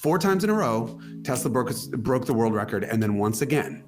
4 times in a row, Tesla broke the world record. And then once again,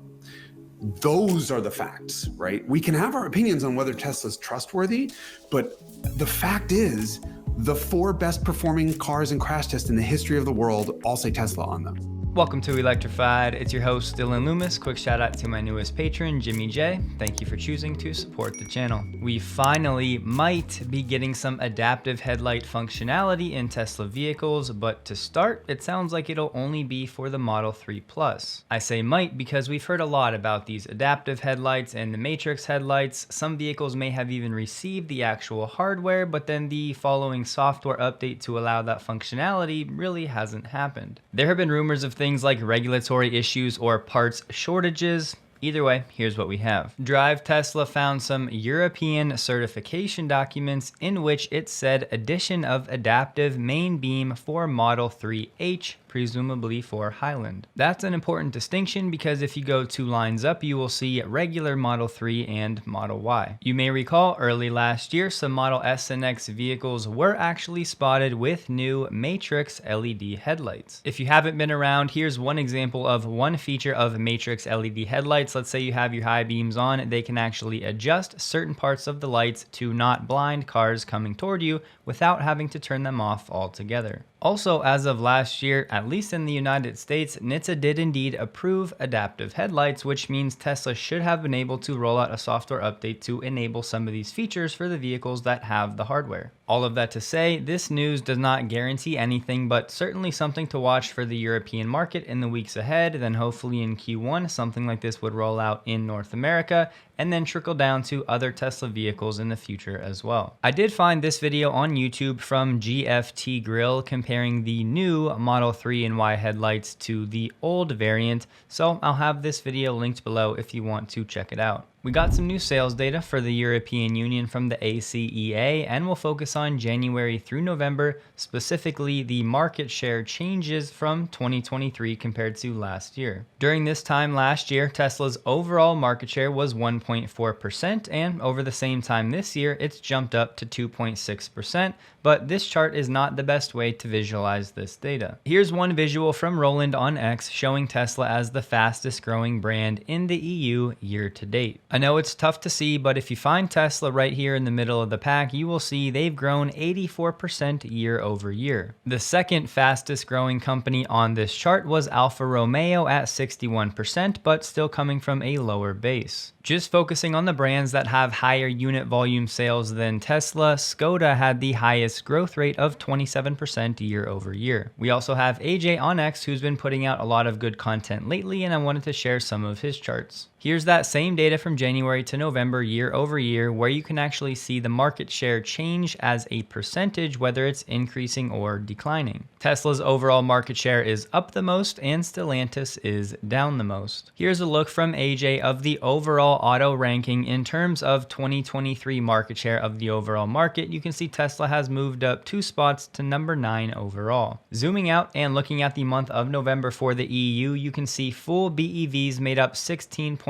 those are the facts, right? We can have our opinions on whether Tesla's trustworthy, but the fact is the 4 best performing cars in crash tests in the history of the world all say Tesla on them. Welcome to Electrified. It's your host, Dylan Loomis. Quick shout out to my newest patron, Jimmy J. Thank you for choosing to support the channel. We finally might be getting some adaptive headlight functionality in Tesla vehicles, but to start, it sounds like it'll only be for the Model 3 Plus. I say might because we've heard a lot about these adaptive headlights and the matrix headlights. Some vehicles may have even received the actual hardware, but then the following software update to allow that functionality really hasn't happened. There have been rumors of things like regulatory issues or parts shortages. Either way, here's what we have. Drive Tesla found some European certification documents in which it said addition of adaptive main beam for Model 3H, presumably for Highland. That's an important distinction because if you go 2 lines up, you will see regular Model 3 and Model Y. You may recall early last year, some Model S and X vehicles were actually spotted with new matrix LED headlights. If you haven't been around, here's one example of one feature of matrix LED headlights. Let's say you have your high beams on, they can actually adjust certain parts of the lights to not blind cars coming toward you without having to turn them off altogether. Also, as of last year, at least in the United States, NHTSA did indeed approve adaptive headlights, which means Tesla should have been able to roll out a software update to enable some of these features for the vehicles that have the hardware. All of that to say, this news does not guarantee anything, but certainly something to watch for the European market in the weeks ahead. Then hopefully in Q1, something like this would roll out in North America and then trickle down to other Tesla vehicles in the future as well. I did find this video on YouTube from GFT Grill comparing the new Model 3 and Y headlights to the old variant, so I'll have this video linked below if you want to check it out. We got some new sales data for the European Union from the ACEA, and we'll focus on January through November, specifically the market share changes from 2023 compared to last year. During this time last year, Tesla's overall market share was 1.4%, and over the same time this year, it's jumped up to 2.6%, but this chart is not the best way to visualize this data. Here's one visual from Roland on X showing Tesla as the fastest growing brand in the EU year to date. I know it's tough to see, but if you find Tesla right here in the middle of the pack, you will see they've grown 84% year over year. The second fastest growing company on this chart was Alfa Romeo at 61%, but still coming from a lower base. Just focusing on the brands that have higher unit volume sales than Tesla, Skoda had the highest growth rate of 27% year over year. We also have AJ on X, who's been putting out a lot of good content lately, and I wanted to share some of his charts. Here's that same data from January to November year over year, where you can actually see the market share change as a percentage, whether it's increasing or declining. Tesla's overall market share is up the most and Stellantis is down the most. Here's a look from AJ of the overall auto ranking in terms of 2023 market share of the overall market. You can see Tesla has moved up 2 spots to number 9 overall. Zooming out and looking at the month of November for the EU, you can see full BEVs made up 16.3%.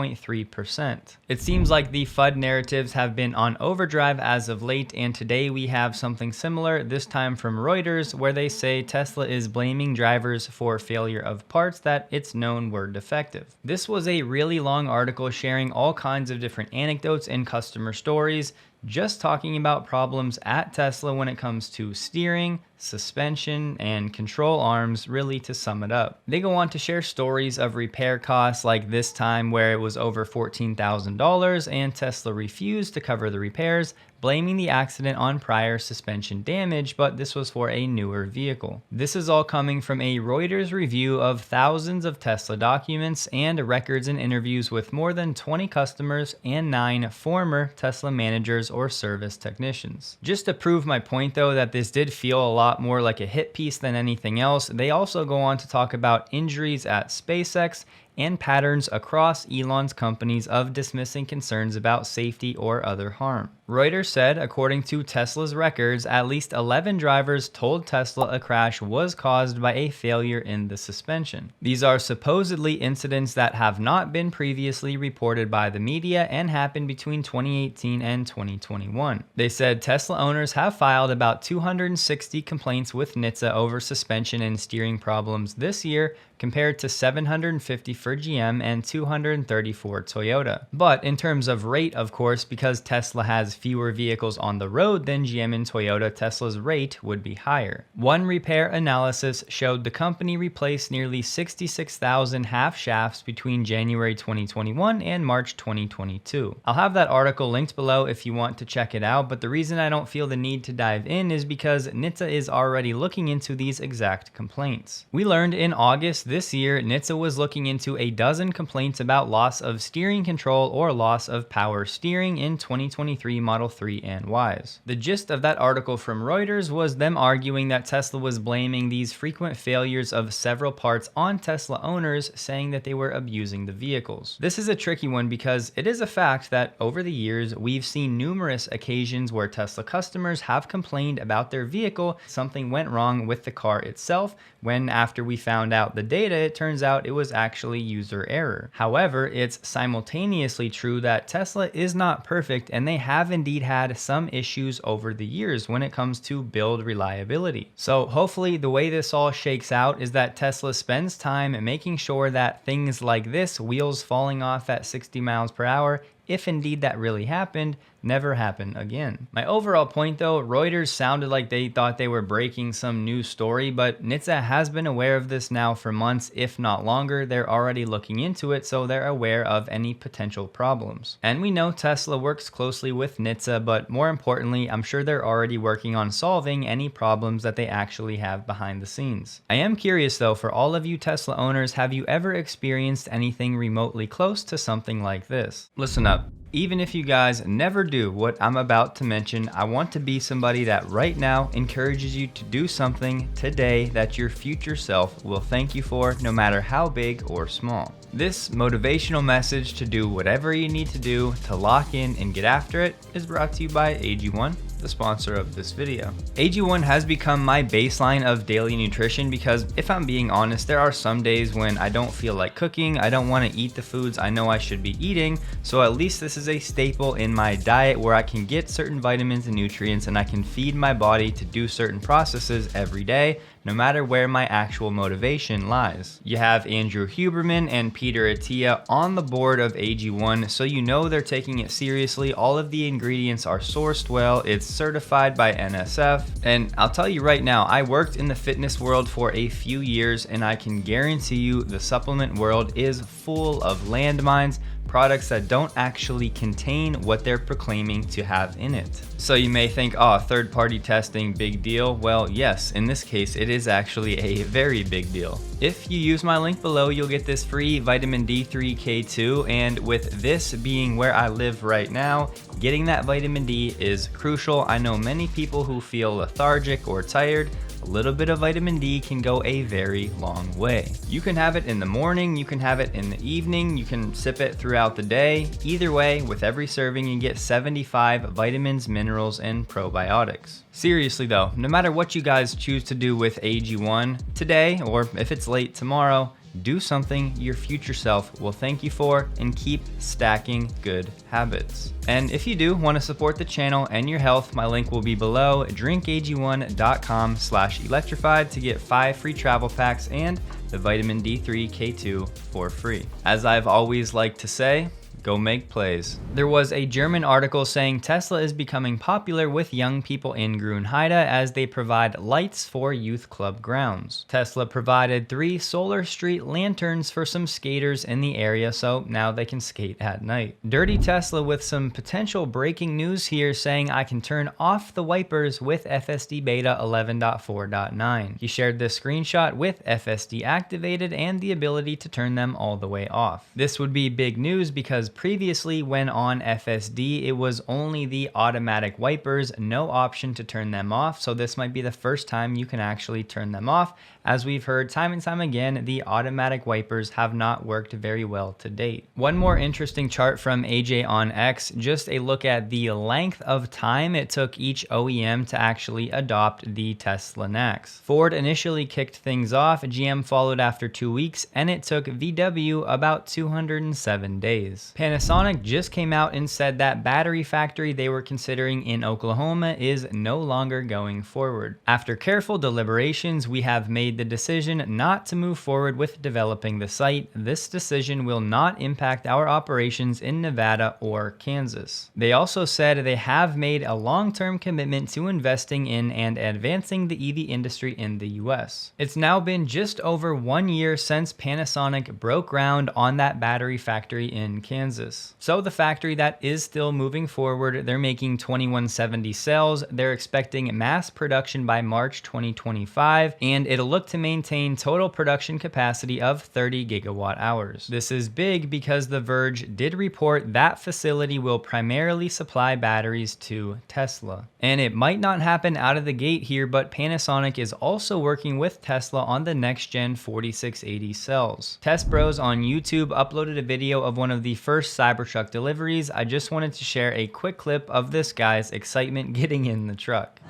It seems like the FUD narratives have been on overdrive as of late, and today we have something similar, this time from Reuters, where they say Tesla is blaming drivers for failure of parts that it's known were defective. This was a really long article sharing all kinds of different anecdotes and customer stories, just talking about problems at Tesla when it comes to steering, suspension, and control arms, really to sum it up. They go on to share stories of repair costs, like this time where it was over $14,000 and Tesla refused to cover the repairs, blaming the accident on prior suspension damage, but this was for a newer vehicle. This is all coming from a Reuters review of thousands of Tesla documents and records and interviews with more than 20 customers and 9 former Tesla managers or service technicians. Just to prove my point though, that this did feel a lot more like a hit piece than anything else, they also go on to talk about injuries at SpaceX and patterns across Elon's companies of dismissing concerns about safety or other harm. Reuters said, according to Tesla's records, at least 11 drivers told Tesla a crash was caused by a failure in the suspension. These are supposedly incidents that have not been previously reported by the media and happened between 2018 and 2021. They said Tesla owners have filed about 260 complaints with NHTSA over suspension and steering problems this year, compared to 750 for GM and 230 for Toyota. But in terms of rate, of course, because Tesla has fewer vehicles on the road than GM and Toyota, Tesla's rate would be higher. One repair analysis showed the company replaced nearly 66,000 half shafts between January 2021 and March 2022. I'll have that article linked below if you want to check it out, but the reason I don't feel the need to dive in is because NHTSA is already looking into these exact complaints. We learned in August this year, NHTSA was looking into a dozen complaints about loss of steering control or loss of power steering in 2023 Model 3 and Ys. The gist of that article from Reuters was them arguing that Tesla was blaming these frequent failures of several parts on Tesla owners, saying that they were abusing the vehicles. This is a tricky one because it is a fact that over the years, we've seen numerous occasions where Tesla customers have complained about their vehicle, something went wrong with the car itself, when after we found out the data, it turns out it was actually user error. However, it's simultaneously true that Tesla is not perfect and they have indeed had some issues over the years when it comes to build reliability. So hopefully the way this all shakes out is that Tesla spends time making sure that things like this, wheels falling off at 60 miles per hour, if indeed that really happened, never happen again. My overall point though, Reuters sounded like they thought they were breaking some new story, but NHTSA has been aware of this now for months, if not longer. They're already looking into it, so they're aware of any potential problems. And we know Tesla works closely with NHTSA, but more importantly, I'm sure they're already working on solving any problems that they actually have behind the scenes. I am curious though, for all of you Tesla owners, have you ever experienced anything remotely close to something like this? Listen up. Even if you guys never do what I'm about to mention, I want to be somebody that right now encourages you to do something today that your future self will thank you for, no matter how big or small. This motivational message to do whatever you need to do to lock in and get after it is brought to you by AG1, the sponsor of this video. AG1 has become my baseline of daily nutrition because if I'm being honest, there are some days when I don't feel like cooking, I don't want to eat the foods I know I should be eating, so at least this is a staple in my diet where I can get certain vitamins and nutrients and I can feed my body to do certain processes every day, no matter where my actual motivation lies. You have Andrew Huberman and Peter Attia on the board of AG1, so you know they're taking it seriously. All of the ingredients are sourced well, it's certified by NSF, and I'll tell you right now, I worked in the fitness world for a few years and I can guarantee you the supplement world is full of landmines, products that don't actually contain what they're proclaiming to have in it. So you may think, oh, third-party testing, big deal. Well, yes, in this case, it is actually a very big deal. If you use my link below, you'll get this free vitamin D3 K2, and with this being where I live right now, getting that vitamin D is crucial. I know many people who feel lethargic or tired. A little bit of vitamin D can go a very long way. You can have it in the morning, you can have it in the evening, you can sip it throughout the day. Either way, with every serving, you get 75 vitamins, minerals, and probiotics. Seriously though, no matter what you guys choose to do with AG1 today, or if it's late tomorrow, do something your future self will thank you for and keep stacking good habits. And if you do want to support the channel and your health, my link will be below, drinkag1.com/electrified to get 5 free travel packs and the vitamin D3 K2 for free. As I've always liked to say, go make plays. There was a German article saying Tesla is becoming popular with young people in Grünheide as they provide lights for youth club grounds. Tesla provided 3 solar street lanterns for some skaters in the area, so now they can skate at night. Dirty Tesla with some potential breaking news here saying I can turn off the wipers with FSD Beta 11.4.9. He shared this screenshot with FSD activated and the ability to turn them all the way off. This would be big news because because previously when on FSD, it was only the automatic wipers, no option to turn them off. So this might be the first time you can actually turn them off. As we've heard time and time again, the automatic wipers have not worked very well to date. One more interesting chart from AJ on X, just a look at the length of time it took each OEM to actually adopt the Tesla NACS. Ford initially kicked things off, GM followed after 2 weeks, and it took VW about 207 days. Panasonic just came out and said that battery factory they were considering in Oklahoma is no longer going forward. After careful deliberations, we have made the decision not to move forward with developing the site. This decision will not impact our operations in Nevada or Kansas. They also said they have made a long-term commitment to investing in and advancing the EV industry in the US. It's now been just over 1 year since Panasonic broke ground on that battery factory in Kansas. So the factory that is still moving forward, they're making 2170 cells. They're expecting mass production by March 2025, and it'll look to maintain total production capacity of 30 gigawatt hours. This is big because The Verge did report that facility will primarily supply batteries to Tesla. And it might not happen out of the gate here, but Panasonic is also working with Tesla on the next gen 4680 cells. Test Bros on YouTube uploaded a video of one of the first Cybertruck deliveries. I just wanted to share a quick clip of this guy's excitement getting in the truck.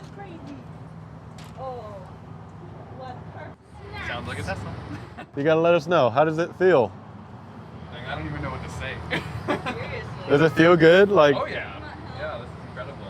Sounds like a Tesla. You gotta let us know. How does it feel? Like, I don't even know what to say. Seriously. Does it feel good? Like, oh yeah. Yeah, this is incredible.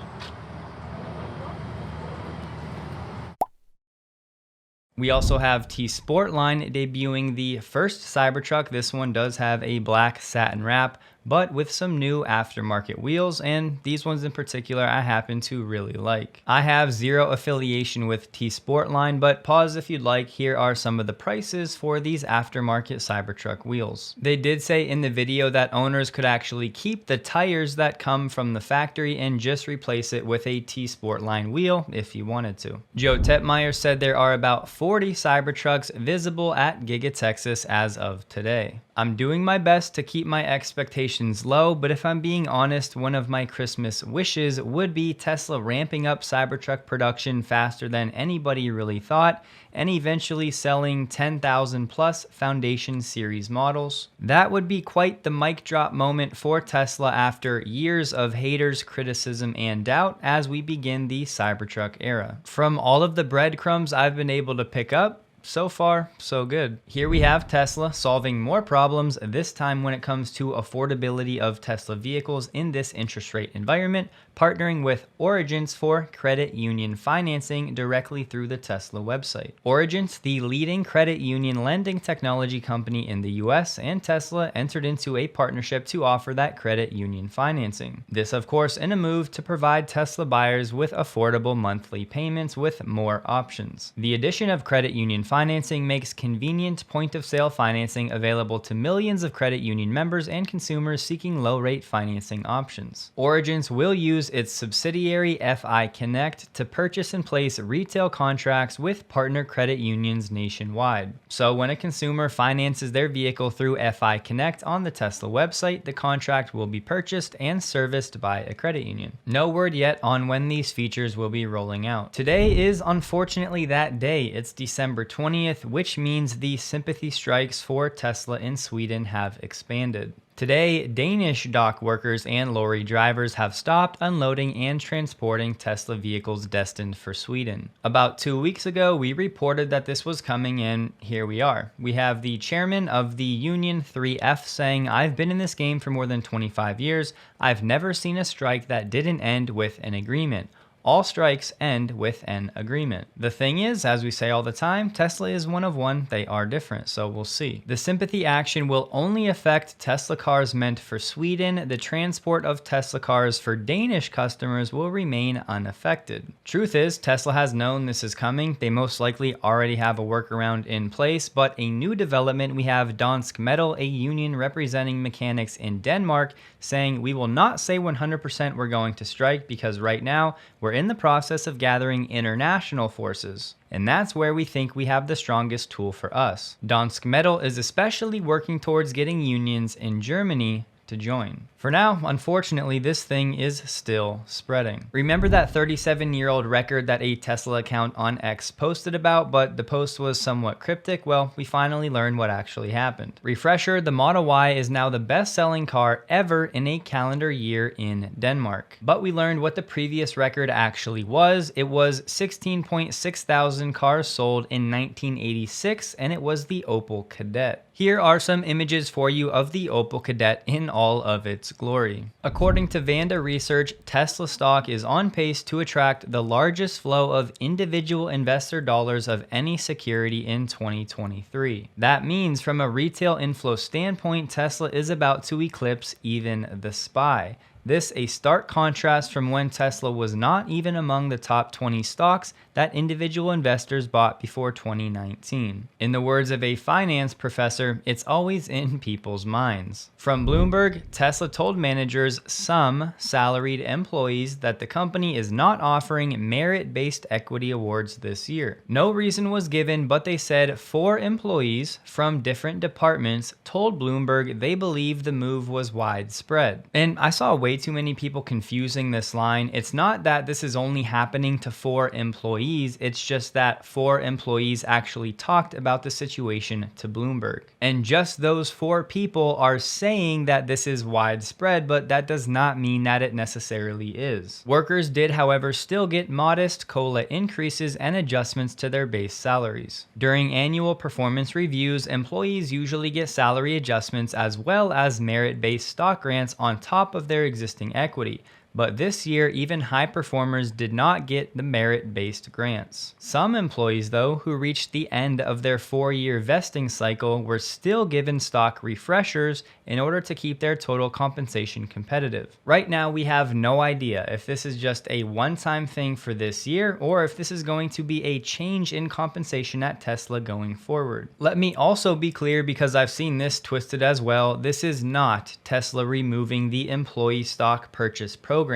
We also have T Sportline debuting the first Cybertruck. This one does have a black satin wrap, but with some new aftermarket wheels, and these ones in particular I happen to really like. I have zero affiliation with T Sportline, but pause if you'd like. Here are some of the prices for these aftermarket Cybertruck wheels. They did say in the video that owners could actually keep the tires that come from the factory and just replace it with a T Sportline wheel if you wanted to. Joe Tetmeyer said there are about 40 Cybertrucks visible at Giga Texas as of today. I'm doing my best to keep my expectations low, but if I'm being honest, one of my Christmas wishes would be Tesla ramping up Cybertruck production faster than anybody really thought, and eventually selling 10,000 plus Foundation Series models. That would be quite the mic drop moment for Tesla after years of haters, criticism, and doubt as we begin the Cybertruck era. From all of the breadcrumbs I've been able to pick up, so far, so good. Here we have Tesla solving more problems, this time when it comes to affordability of Tesla vehicles in this interest rate environment, partnering with Origence for credit union financing directly through the Tesla website. Origence, the leading credit union lending technology company in the US, and Tesla entered into a partnership to offer that credit union financing. This, of course, in a move to provide Tesla buyers with affordable monthly payments with more options. The addition of credit union financing makes convenient point-of-sale financing available to millions of credit union members and consumers seeking low-rate financing options. Origence will use its subsidiary FI Connect to purchase and place retail contracts with partner credit unions nationwide. So when a consumer finances their vehicle through FI Connect on the Tesla website, the contract will be purchased and serviced by a credit union. No word yet on when these features will be rolling out. Today is unfortunately that day. It's December 20th, which means the sympathy strikes for Tesla in Sweden have expanded. Today, Danish dock workers and lorry drivers have stopped unloading and transporting Tesla vehicles destined for Sweden. About 2 weeks ago, we reported that this was coming, and here we are. We have the chairman of the Union 3F saying, "I've been in this game for more than 25 years. I've never seen a strike that didn't end with an agreement. All strikes end with an agreement." The thing is, as we say all the time, Tesla is one of one. They are different, so we'll see. The sympathy action will only affect Tesla cars meant for Sweden. The transport of Tesla cars for Danish customers will remain unaffected. Truth is, Tesla has known this is coming. They most likely already have a workaround in place, but a new development, we have Dansk Metal, a union representing mechanics in Denmark, saying, "We will not say 100% we're going to strike because right now we're in the process of gathering international forces. And that's where we think we have the strongest tool for us." Dansk Metal is especially working towards getting unions in Germany to join. For now, unfortunately, this thing is still spreading. Remember that 37-year-old record that a Tesla account on X posted about, but the post was somewhat cryptic? Well, we finally learned what actually happened. Refresher, the Model Y is now the best-selling car ever in a calendar year in Denmark. But we learned what the previous record actually was. It was 16.6 thousand cars sold in 1986, and it was the Opel Kadett. Here are some images for you of the Opel Kadett in all of its glory. According to Vanda Research, Tesla stock is on pace to attract the largest flow of individual investor dollars of any security in 2023. That means from a retail inflow standpoint, Tesla is about to eclipse even the SPY. This a stark contrast from when Tesla was not even among the top 20 stocks that individual investors bought before 2019. In the words of a finance professor, it's always in people's minds. From Bloomberg, Tesla told managers, some salaried employees, that the company is not offering merit-based equity awards this year. No reason was given, but they said 4 employees from different departments told Bloomberg they believe the move was widespread. And I saw way too many people confusing this line. It's not that this is only happening to 4 employees, it's just that 4 employees actually talked about the situation to Bloomberg. And just those 4 people are saying that this is widespread, but that does not mean that it necessarily is. Workers did, however, still get modest COLA increases and adjustments to their base salaries. During annual performance reviews, employees usually get salary adjustments as well as merit-based stock grants on top of their existing equity. But this year, even high performers did not get the merit-based grants. Some employees, though, who reached the end of their 4-year vesting cycle were still given stock refreshers in order to keep their total compensation competitive. Right now, we have no idea if this is just a one-time thing for this year or if this is going to be a change in compensation at Tesla going forward. Let me also be clear, because I've seen this twisted as well, this is not Tesla removing the employee stock purchase program.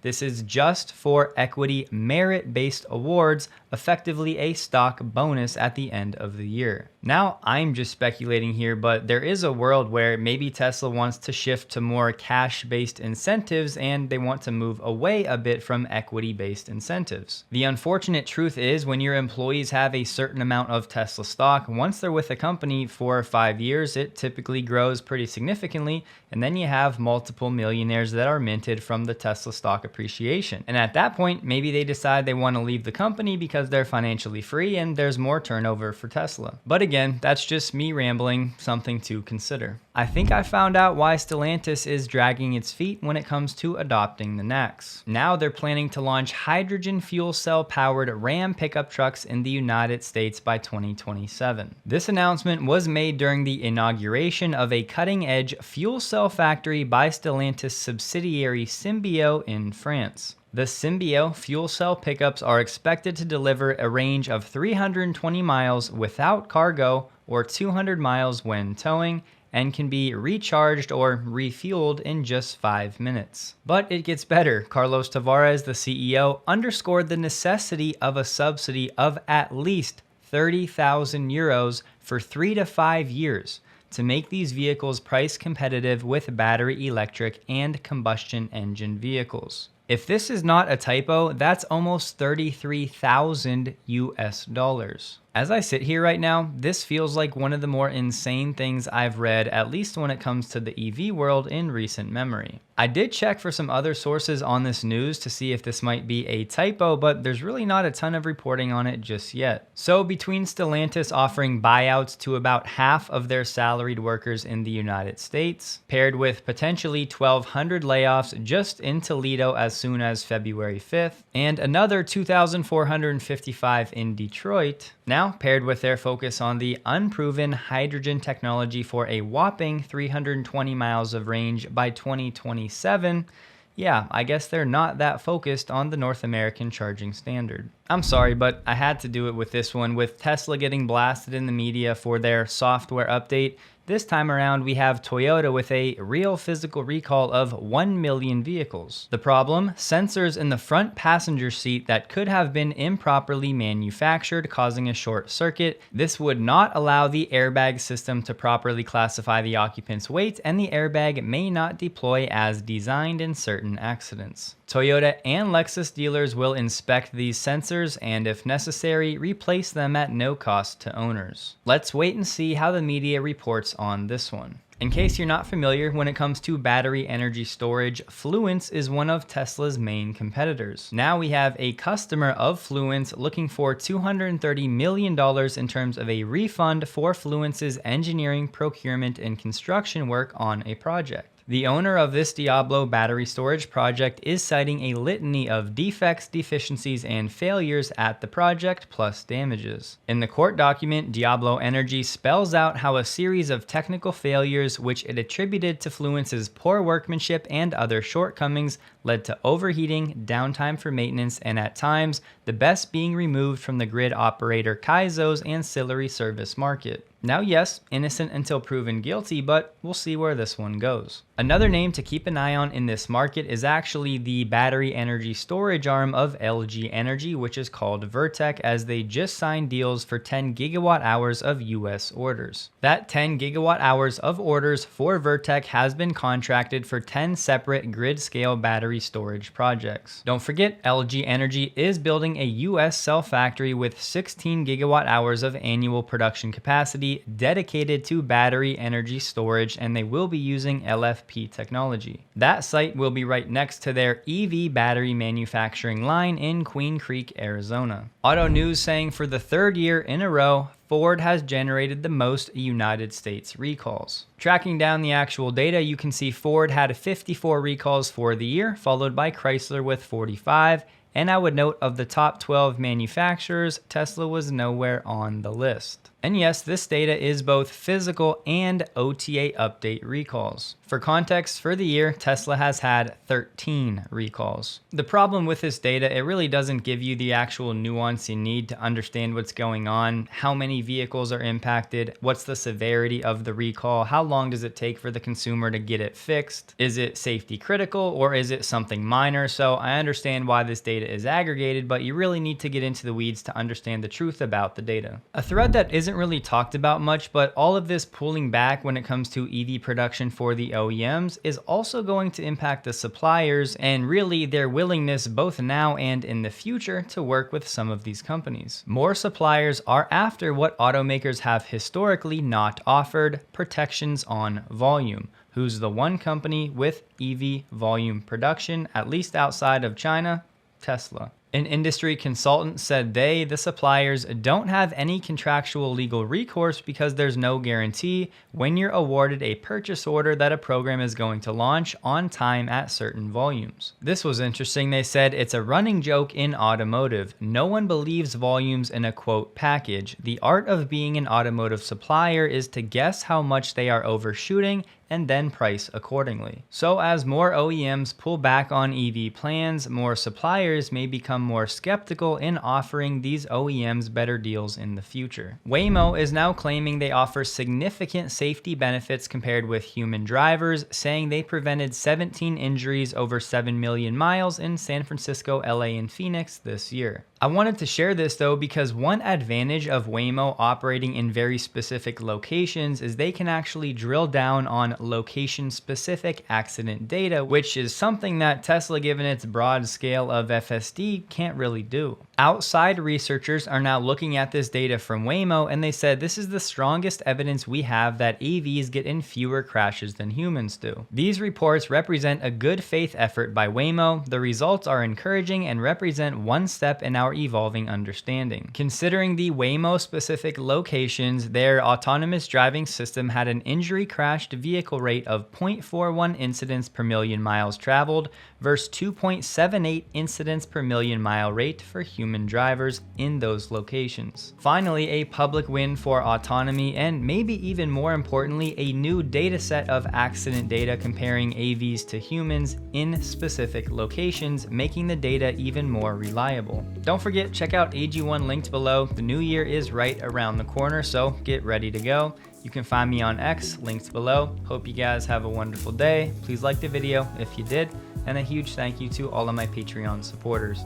This is just for equity merit-based awards, effectively a stock bonus at the end of the year. Now, I'm just speculating here, but there is a world where maybe Tesla wants to shift to more cash-based incentives and they want to move away a bit from equity-based incentives. The unfortunate truth is, when your employees have a certain amount of Tesla stock, once they're with a company for 5 years, it typically grows pretty significantly, and then you have multiple millionaires that are minted from the Tesla stock appreciation. And at that point, maybe they decide they want to leave the company because they're financially free and there's more turnover for Tesla. But again, that's just me rambling, something to consider. I think I found out why Stellantis is dragging its feet when it comes to adopting the NACS. Now they're planning to launch hydrogen fuel cell powered Ram pickup trucks in the United States by 2027. This announcement was made during the inauguration of a cutting-edge fuel cell factory by Stellantis subsidiary Symbio in France. The Symbio fuel cell pickups are expected to deliver a range of 320 miles without cargo or 200 miles when towing, and can be recharged or refueled in just 5 minutes. But it gets better. Carlos Tavares, the CEO, underscored the necessity of a subsidy of at least 30,000 euros for 3 to 5 years to make these vehicles price competitive with battery electric and combustion engine vehicles. If this is not a typo, that's almost 33,000 US dollars. As I sit here right now, this feels like one of the more insane things I've read, at least when it comes to the EV world in recent memory. I did check for some other sources on this news to see if this might be a typo, but there's really not a ton of reporting on it just yet. So between Stellantis offering buyouts to about half of their salaried workers in the United States, paired with potentially 1,200 layoffs just in Toledo as soon as February 5th, and another 2,455 in Detroit, now paired with their focus on the unproven hydrogen technology for a whopping 320 miles of range by 2027, yeah, I guess they're not that focused on the North American charging standard. I'm sorry, but I had to do it with this one. With Tesla getting blasted in the media for their software update, this time around we have Toyota with a real physical recall of 1 million vehicles. The problem? Sensors in the front passenger seat that could have been improperly manufactured, causing a short circuit. This would not allow the airbag system to properly classify the occupant's weight, and the airbag may not deploy as designed in certain accidents. Toyota and Lexus dealers will inspect these sensors and, if necessary, replace them at no cost to owners. Let's wait and see how the media reports on this one. In case you're not familiar, when it comes to battery energy storage, Fluence is one of Tesla's main competitors. Now we have a customer of Fluence looking for $230 million in terms of a refund for Fluence's engineering, procurement, and construction work on a project. The owner of this Diablo battery storage project is citing a litany of defects, deficiencies, and failures at the project, plus damages. In the court document, Diablo Energy spells out how a series of technical failures, which it attributed to Fluence's poor workmanship and other shortcomings, led to overheating, downtime for maintenance, and at times, the BESS being removed from the grid operator Kaizo's ancillary service market. Now yes, innocent until proven guilty, but we'll see where this one goes. Another name to keep an eye on in this market is actually the battery energy storage arm of LG Energy, which is called Vertech, as they just signed deals for 10 gigawatt hours of US orders. That 10 gigawatt hours of orders for Vertech has been contracted for 10 separate grid-scale battery storage projects. Don't forget, LG Energy is building a US cell factory with 16 gigawatt hours of annual production capacity dedicated to battery energy storage, and they will be using LFP technology. That site will be right next to their EV battery manufacturing line in Queen Creek, Arizona. Auto News saying for the third year in a row, Ford has generated the most United States recalls. Tracking down the actual data, you can see Ford had 54 recalls for the year, followed by Chrysler with 45. And I would note, of the top 12 manufacturers, Tesla was nowhere on the list. And yes, this data is both physical and OTA update recalls. For context, for the year, Tesla has had 13 recalls. The problem with this data, it really doesn't give you the actual nuance you need to understand what's going on, how many vehicles are impacted, what's the severity of the recall, how long does it take for the consumer to get it fixed, is it safety critical or is it something minor? So I understand why this data is aggregated, but you really need to get into the weeds to understand the truth about the data. A thread that isn't really talked about much, but all of this pulling back when it comes to EV production for the OEMs is also going to impact the suppliers and really their willingness both now and in the future to work with some of these companies. More suppliers are after what automakers have historically not offered: protections on volume. Who's the one company with EV volume production, at least outside of China? Tesla. An industry consultant said the suppliers, don't have any contractual legal recourse because there's no guarantee when you're awarded a purchase order that a program is going to launch on time at certain volumes. This was interesting. They said it's a running joke in automotive. No one believes volumes in a quote package. The art of being an automotive supplier is to guess how much they are overshooting and then price accordingly. So as more OEMs pull back on EV plans, more suppliers may become more skeptical in offering these OEMs better deals in the future. Waymo is now claiming they offer significant safety benefits compared with human drivers, saying they prevented 17 injuries over 7 million miles in San Francisco, LA, and Phoenix this year. I wanted to share this though because one advantage of Waymo operating in very specific locations is they can actually drill down on location-specific accident data, which is something that Tesla, given its broad scale of FSD, can't really do. Outside researchers are now looking at this data from Waymo, and they said this is the strongest evidence we have that EVs get in fewer crashes than humans do. These reports represent a good faith effort by Waymo. The results are encouraging and represent one step in our evolving understanding. Considering the Waymo-specific locations, their autonomous driving system had an injury-crashed vehicle rate of 0.41 incidents per million miles traveled versus 2.78 incidents per million mile rate for human human drivers in those locations. Finally, a public win for autonomy, and maybe even more importantly, a new data set of accident data comparing AVs to humans in specific locations, making the data even more reliable. Don't forget, check out AG1 linked below. The new year is right around the corner, so get ready to go. You can find me on X, linked below. Hope you guys have a wonderful day. Please like the video if you did, and a huge thank you to all of my Patreon supporters.